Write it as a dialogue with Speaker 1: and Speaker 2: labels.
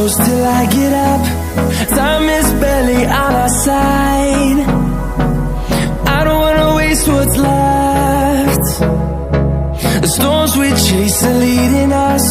Speaker 1: close till I get up. Time is barely on our side. I don't wanna waste what's left. The storms we chase are leading us